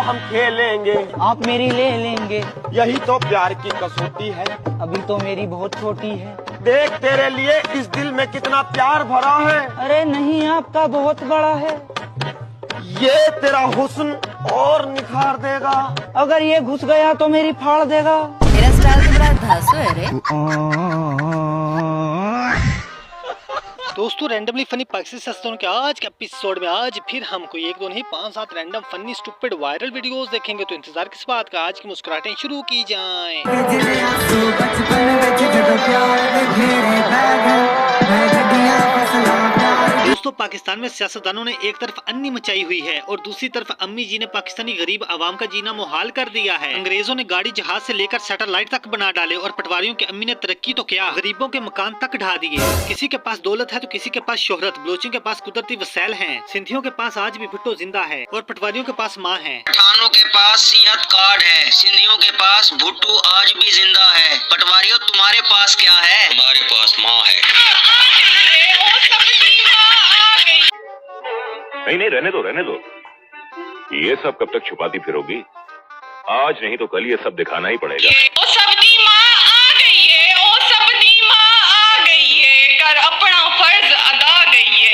हम खेलेंगे, आप मेरी ले लेंगे, यही तो प्यार की कसौटी है। अभी तो मेरी बहुत छोटी है। देख तेरे लिए इस दिल में कितना प्यार भरा है। अरे नहीं, आपका बहुत बड़ा है। ये तेरा हुस्न और निखार देगा। अगर ये घुस गया तो मेरी फाड़ देगा। मेरा स्टाइल तो बड़ा धांसू है रे। दोस्तों रैंडमली फनी पाकिस्तानी सस्तों के आज के एपिसोड में आज फिर हम कोई एक दो नहीं 5-7 random funny stupid viral videos देखेंगे। तो इंतजार किस बात का, आज की मुस्कुराहटें शुरू की जाएं। दोस्तों पाकिस्तान में सियासतदानों ने एक तरफ अन्नी मचाई हुई है और दूसरी तरफ अम्मी जी ने पाकिस्तानी गरीब आवाम का जीना मुहाल कर दिया है। अंग्रेजों ने गाड़ी जहाज से लेकर सैटेलाइट तक बना डाले और पटवारियों की अम्मी ने तरक्की तो क्या, गरीबों के मकान तक ढा दिए। किसी के पास दौलत है तो किसी के पास शोहरत, बलोचियों के पास कुदरती वसैल हैं, सिंधियों के पास आज भी भुट्टो जिंदा है और पटवारियों के पास माँ है। पठानों के पास सेहत कार्ड है, सिंधियों के पास भुट्टो आज भी जिंदा है। पटवारियों तुम्हारे पास क्या है? हमारे पास माँ है। नहीं रहने दो, ये सब कब तक छुपाती फिरोगी? आज नहीं तो कल ये सब दिखाना ही पड़ेगा। ओ सबदी माँ आ गई है, ओ सबदी माँ आ गई है, कर अपना फर्ज अदा गई है।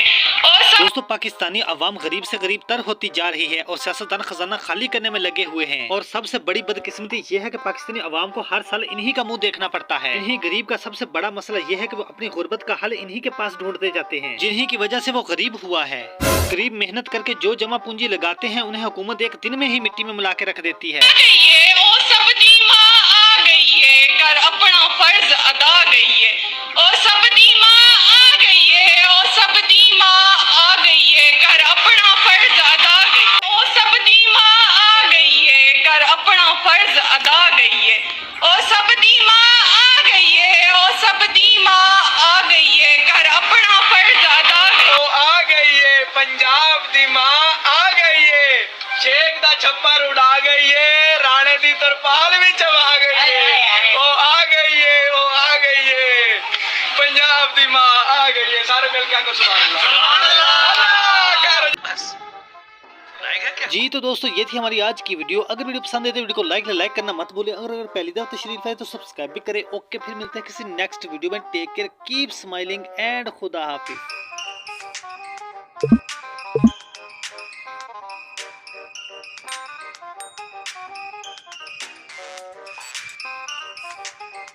दोस्तों पाकिस्तानी अवाम गरीब से गरीब तर होती जा रही है और सियासतदान खजाना खाली करने में लगे हुए हैं। और सबसे बड़ी बदकिस्मती ये है कि पाकिस्तानी अवाम को हर साल इन्हीं का मुंह देखना पड़ता है। इन्हीं गरीब का सबसे बड़ा मसला ये है कि वो अपनी गुर्बत का हल इन्हीं के पास ढूंढते जाते हैं, जिन्हीं की वजह से वो गरीब हुआ है। गरीब मेहनत करके जो जमा पूंजी लगाते हैं उन्हें हुकूमत एक दिन में ही मिट्टी में मिला के रख देती है। ओ सबदी माँ आ गई है, कर अपना फर्ज अदा गई है। ओ सबदी माँ आ गई है, ओ सबदी माँ आ गई है, कर अपना फर्ज अदा गई। ओ सबदी माँ आ गई है, कर अपना फर्ज अदा गई है। ओ सबदी माँ आ गई है, ओ सबदी माँ आ गई है, कर अपना फर्ज अदा गई। ओ आ गई है पंजाब दी माँ आ गई है, शेख दा छप्पर उड़ा गई है, राणे दी तरपाल भी चबा गई है। ओ आ गई है, ओ आ गई है, पंजाब दी माँ आ गई है। सारे मिल के सुभान अल्लाह। जी तो दोस्तों ये थी हमारी आज की वीडियो। अगर वीडियो पसंद है तो वीडियो को लाइक करना मत भूलें। अगर पहली दफा तशरीफ है तो सब्सक्राइब भी करें। ओके फिर मिलते हैं किसी नेक्स्ट वीडियो में। Take care, keep smiling and खुदा हाफिज।